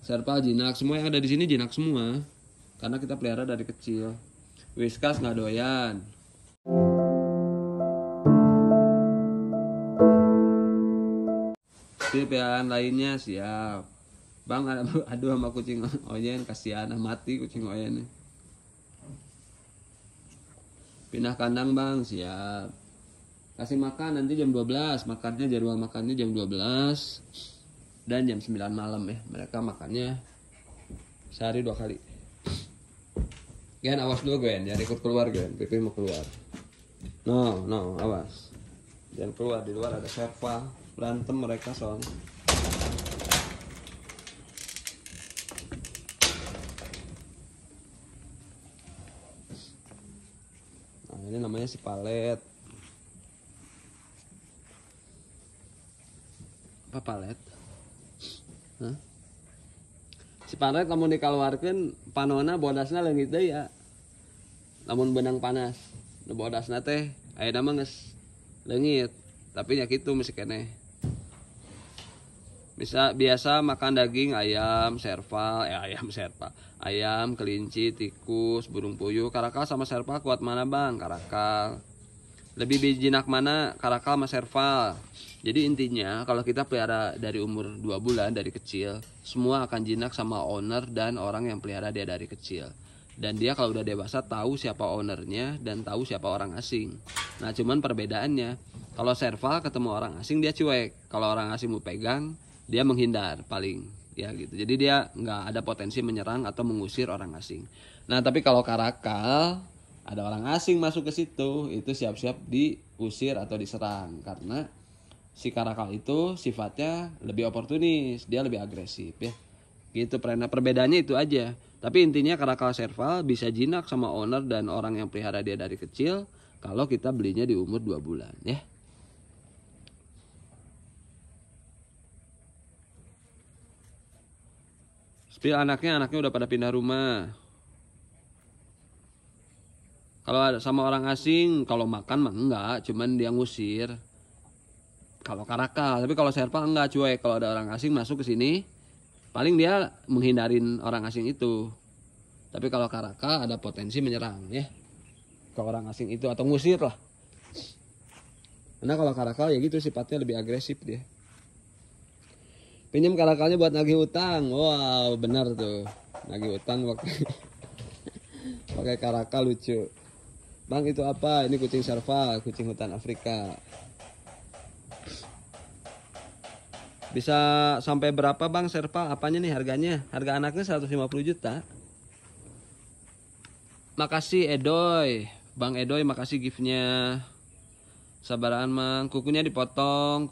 Serval jinak, semua yang ada di sini jinak semua. Karena kita pelihara dari kecil. Whiskas nggak doyan. Pilihan lainnya siap. Bang, aduh sama kucing Oyen, kasihan mati kucing Oyen. Pindah kandang bang, siap. Kasih makan nanti jam 12, makannya jadwal makannya jam 12 dan jam 9 malam ya. Mereka makannya sehari 2 kali. Gen, awas dulu Gen, jangan ikut keluar Gen, Pipi mau keluar. No, awas. Jangan keluar, di luar ada serval, berantem mereka soalnya. Nah, ini namanya si palet. Apa palet? Hah? Si palet namun dikeluarkan panona bodasna leungit deui ya. Namun benang panas. Nu bodasna teh ayeuna mah geus leungit, tapi nya kitu masih keneh. Bisa biasa makan daging ayam, serval, ayam, kelinci, tikus, burung puyuh. Karakal sama serval kuat mana bang? Karakal. Lebih jinak mana? Karakal sama serval. Jadi intinya kalau kita pelihara dari umur 2 bulan dari kecil, semua akan jinak sama owner dan orang yang pelihara dia dari kecil. Dan dia kalau udah dewasa tahu siapa ownernya dan tahu siapa orang asing. Nah cuman perbedaannya, kalau serval ketemu orang asing dia cuek. Kalau orang asing mau pegang, dia menghindar paling. Ya gitu. Jadi dia nggak ada potensi menyerang atau mengusir orang asing. Nah tapi kalau karakal, ada orang asing masuk ke situ, itu siap-siap diusir atau diserang. Karena si karakal itu sifatnya lebih oportunis, dia lebih agresif ya. Gitu perbedaannya itu aja. Tapi intinya karakal serval bisa jinak sama owner dan orang yang pelihara dia dari kecil kalau kita belinya di umur 2 bulan ya. Spill anaknya udah pada pindah rumah. Kalau ada sama orang asing, kalau makan mah enggak, cuman dia ngusir. Kalau karakal, tapi kalau serval enggak cuek. Kalau ada orang asing masuk ke sini, paling dia menghindarin orang asing itu. Tapi kalau karakal ada potensi menyerang ya ke orang asing itu atau ngusir lah. Karena kalau karakal ya gitu sifatnya lebih agresif dia. Pinjam karakalnya buat nagih utang. Wow, benar tuh. Nagih utang pakai karakal lucu. Bang itu apa? Ini kucing serval, kucing hutan Afrika. Bisa sampai berapa bang serval? Apanya nih harganya? Harga anaknya 150 juta. Makasih Edoy. Bang Edoy makasih giftnya. Sabaran mang. Kukunya dipotong.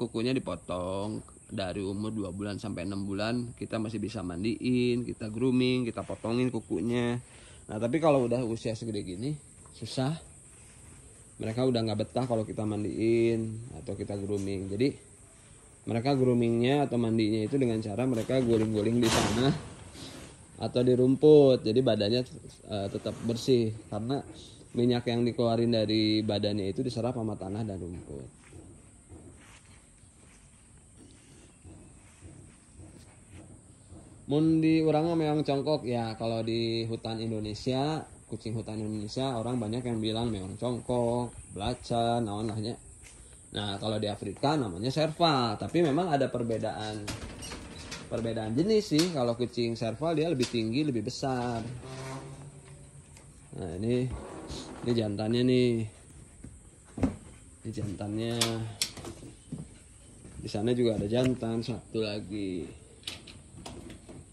Dari umur 2 bulan sampai 6 bulan. Kita masih bisa mandiin. Kita grooming. Kita potongin kukunya. Nah tapi kalau udah usia segede gini. Susah. Mereka udah gak betah kalau kita mandiin. Atau kita grooming. Jadi mereka groomingnya atau mandinya itu dengan cara mereka guling-guling di sana atau di rumput. Jadi badannya tetap bersih karena minyak yang dikeluarin dari badannya itu diserap sama tanah dan rumput. Mun di urang meong congkok ya. Kalau di hutan Indonesia, kucing hutan Indonesia orang banyak yang bilang meong congkok, belacan, naon lahnya. Nah kalau di Afrika namanya serval, tapi memang ada perbedaan jenis sih. Kalau kucing serval dia lebih tinggi, lebih besar. Nah ini jantannya nih. Ini jantannya. Di sana juga ada jantan satu lagi.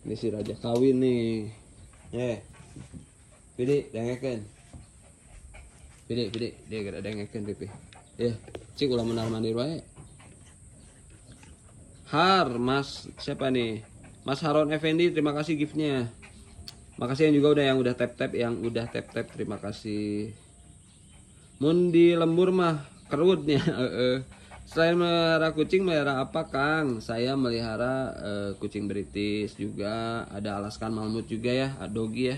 Ini si raja kawin nih. Pidi dengekeun. Pidi dia geura dengekeun pipi. Cik ulah menar mandir wae. Mas siapa nih? Mas Haron Effendi, terima kasih giftnya. Makasih yang juga yang udah tap tap, terima kasih. Mun di lembur mah kerutnya. Selain melihara kucing, melihara apa Kang? Saya melihara kucing British juga, ada Alaskan Malamute juga ya, Dogi ya.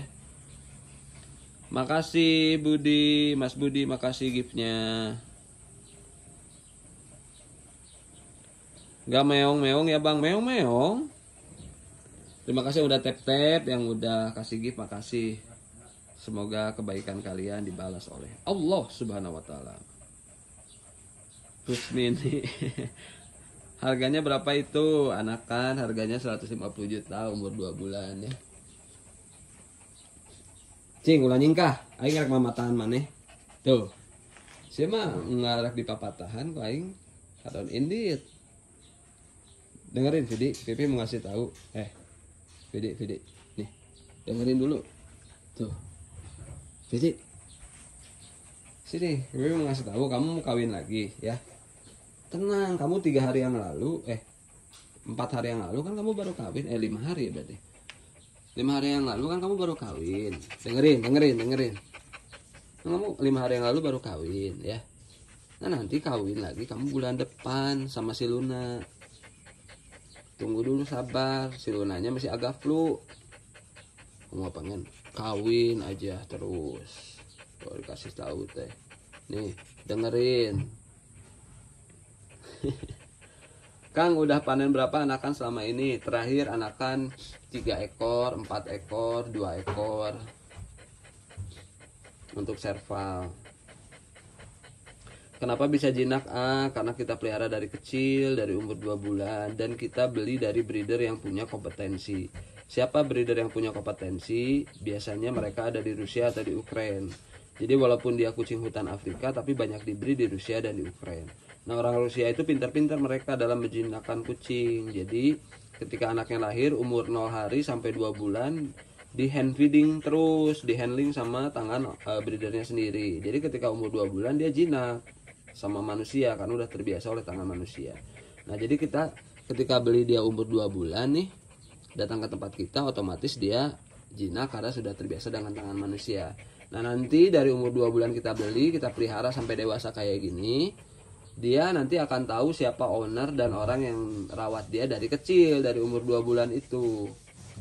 Makasih Budi, Mas Budi, makasih giftnya. Gak meong-meong ya bang, meong-meong. Terima kasih yang udah tap-tap, yang udah kasih gift, makasih. Semoga kebaikan kalian dibalas oleh Allah Subhanahu wa taala. Rusmini. Harganya berapa itu? Anakan harganya 150 juta, umur 2 bulan ya. Cing ulah nyingkah, aing rek mamatahan maneh. Tuh. Sia mah ngarek di papatahan ku aing kadon indit. Dengerin Vidi, Pipi mau ngasih tahu. Vidi. Nih. Dengerin dulu. Tuh. Vidi. Sini, Pipi mau ngasih tahu kamu mau kawin lagi ya. Tenang, kamu 3 hari yang lalu 4 hari yang lalu kan kamu baru kawin, 5 hari ya berarti. 5 hari yang lalu kan kamu baru kawin. Dengerin. Kamu 5 hari yang lalu baru kawin ya. Nah nanti kawin lagi kamu bulan depan sama si Luna. Tunggu dulu sabar, si Lunanya masih agak flu. Kamu pengen kawin aja terus. Kalau dikasih tahu teh. Nih, dengerin. Kang udah panen berapa anakan selama ini? Terakhir anakan 3 ekor, 4 ekor, 2 ekor. Untuk serval. Kenapa bisa jinak? Karena kita pelihara dari kecil, dari umur 2 bulan. Dan kita beli dari breeder yang punya kompetensi. Siapa breeder yang punya kompetensi? Biasanya mereka ada di Rusia atau di Ukraina. Jadi walaupun dia kucing hutan Afrika, tapi banyak diberi di Rusia dan di Ukraina. Nah orang Rusia itu pintar-pintar mereka dalam menjinakkan kucing. Jadi ketika anaknya lahir umur 0 hari sampai 2 bulan di hand feeding terus, di handling sama tangan breedernya sendiri. Jadi ketika umur 2 bulan dia jinak sama manusia karena udah terbiasa oleh tangan manusia. Nah jadi kita ketika beli dia umur 2 bulan nih, datang ke tempat kita otomatis dia jinak karena sudah terbiasa dengan tangan manusia. Nah nanti dari umur 2 bulan kita beli, kita pelihara sampai dewasa kayak gini, dia nanti akan tahu siapa owner dan orang yang rawat dia dari kecil, dari umur 2 bulan itu.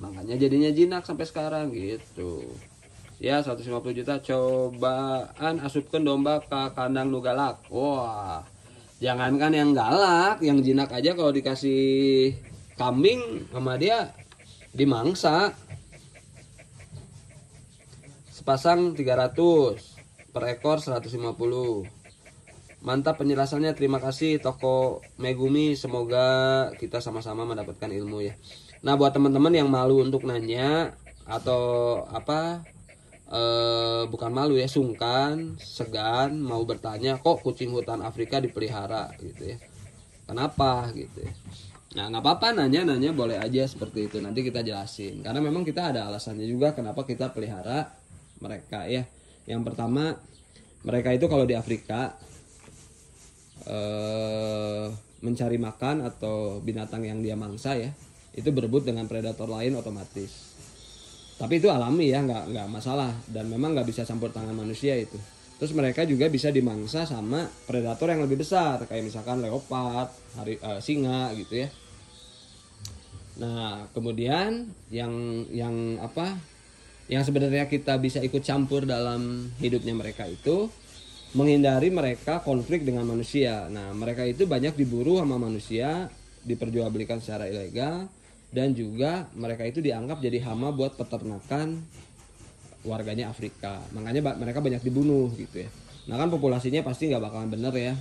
Makanya jadinya jinak sampai sekarang gitu. Ya 150 juta cobaan asupkan domba ke kandang nu galak. Wah, jangankan yang galak, yang jinak aja kalau dikasih kambing sama dia dimangsa. Sepasang 300, per ekor 150. Mantap penjelasannya, terima kasih Toko Megumi, semoga kita sama-sama mendapatkan ilmu ya. Nah buat teman-teman yang malu untuk nanya atau bukan malu ya, sungkan, segan mau bertanya kok kucing hutan Afrika dipelihara gitu ya, kenapa gitu ya. Nah nggak apa-apa, nanya boleh aja seperti itu, nanti kita jelasin karena memang kita ada alasannya juga kenapa kita pelihara mereka ya. Yang pertama, mereka itu kalau di Afrika mencari makan atau binatang yang dia mangsa ya, itu berebut dengan predator lain otomatis. Tapi itu alami ya, nggak masalah, dan memang nggak bisa campur tangan manusia itu. Terus mereka juga bisa dimangsa sama predator yang lebih besar, kayak misalkan leopard, singa gitu ya. Nah kemudian yang sebenarnya kita bisa ikut campur dalam hidupnya mereka itu menghindari mereka konflik dengan manusia. Nah mereka itu banyak diburu sama manusia, diperjualbelikan secara ilegal, dan juga mereka itu dianggap jadi hama buat peternakan warganya Afrika. Makanya mereka banyak dibunuh gitu ya. Nah kan populasinya pasti nggak bakalan bener ya,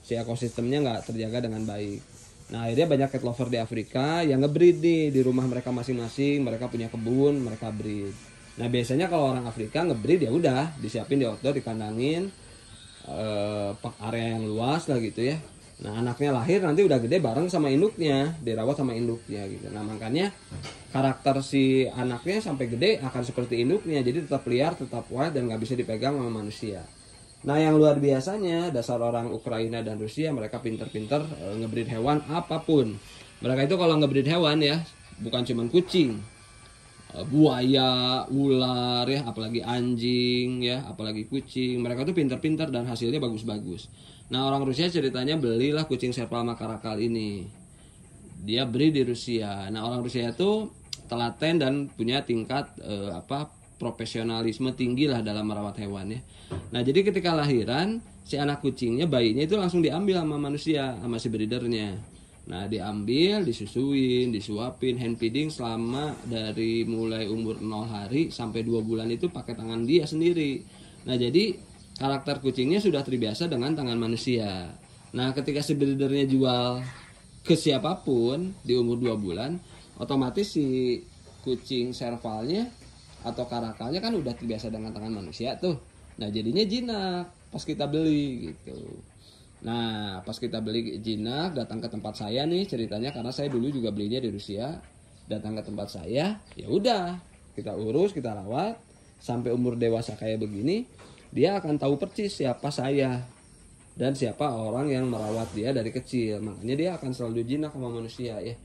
si ekosistemnya nggak terjaga dengan baik. Nah akhirnya banyak cat lover di Afrika yang ngebreed nih di rumah mereka masing-masing, mereka punya kebun, mereka breed. Nah biasanya kalau orang Afrika ngebreed ya udah disiapin di outdoor, dikandangin area yang luas lah gitu ya. Nah anaknya lahir nanti udah gede bareng sama induknya, dirawat sama induknya gitu. Nah makanya karakter si anaknya sampai gede akan seperti induknya, jadi tetap liar, tetap wild, dan nggak bisa dipegang sama manusia. Nah yang luar biasanya dasar orang Ukraina dan Rusia, mereka pinter-pinter ngebreed hewan apapun. Mereka itu kalau ngebreed hewan ya bukan cuman kucing, buaya, ular ya, apalagi anjing ya, apalagi kucing. Mereka tuh pinter-pinter dan hasilnya bagus-bagus. Nah orang Rusia ceritanya belilah kucing serval Makarakal ini, dia breed di Rusia. Nah orang Rusia itu telaten dan punya tingkat profesionalisme tinggi lah dalam merawat hewan ya. Nah jadi ketika lahiran si anak kucingnya, bayinya itu langsung diambil sama manusia, sama si breedernya. Nah, diambil, disusuin, disuapin, hand feeding selama dari mulai umur 0 hari sampai 2 bulan itu pakai tangan dia sendiri. Nah, jadi karakter kucingnya sudah terbiasa dengan tangan manusia. Nah, ketika si breedernya jual ke siapapun di umur 2 bulan, otomatis si kucing servalnya atau karakalnya kan udah terbiasa dengan tangan manusia tuh. Nah, jadinya jinak pas kita beli gitu. Nah, pas kita beli jinak, datang ke tempat saya nih ceritanya, karena saya dulu juga belinya di Rusia. Datang ke tempat saya, ya udah kita urus, kita rawat sampai umur dewasa kayak begini, dia akan tahu persis siapa saya dan siapa orang yang merawat dia dari kecil. Makanya dia akan selalu jinak sama manusia ya.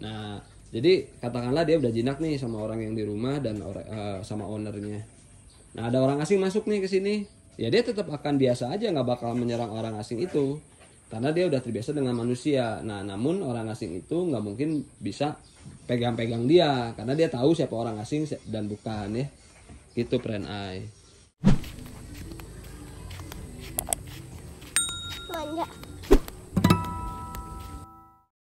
Nah, jadi katakanlah dia udah jinak nih sama orang yang di rumah dan sama ownernya. Nah, ada orang asing masuk nih ke sini, ya dia tetap akan biasa aja, nggak bakal menyerang orang asing itu karena dia udah terbiasa dengan manusia. Nah, namun orang asing itu nggak mungkin bisa pegang-pegang dia karena dia tahu siapa orang asing dan bukan ya. Gitu friend I. Manja.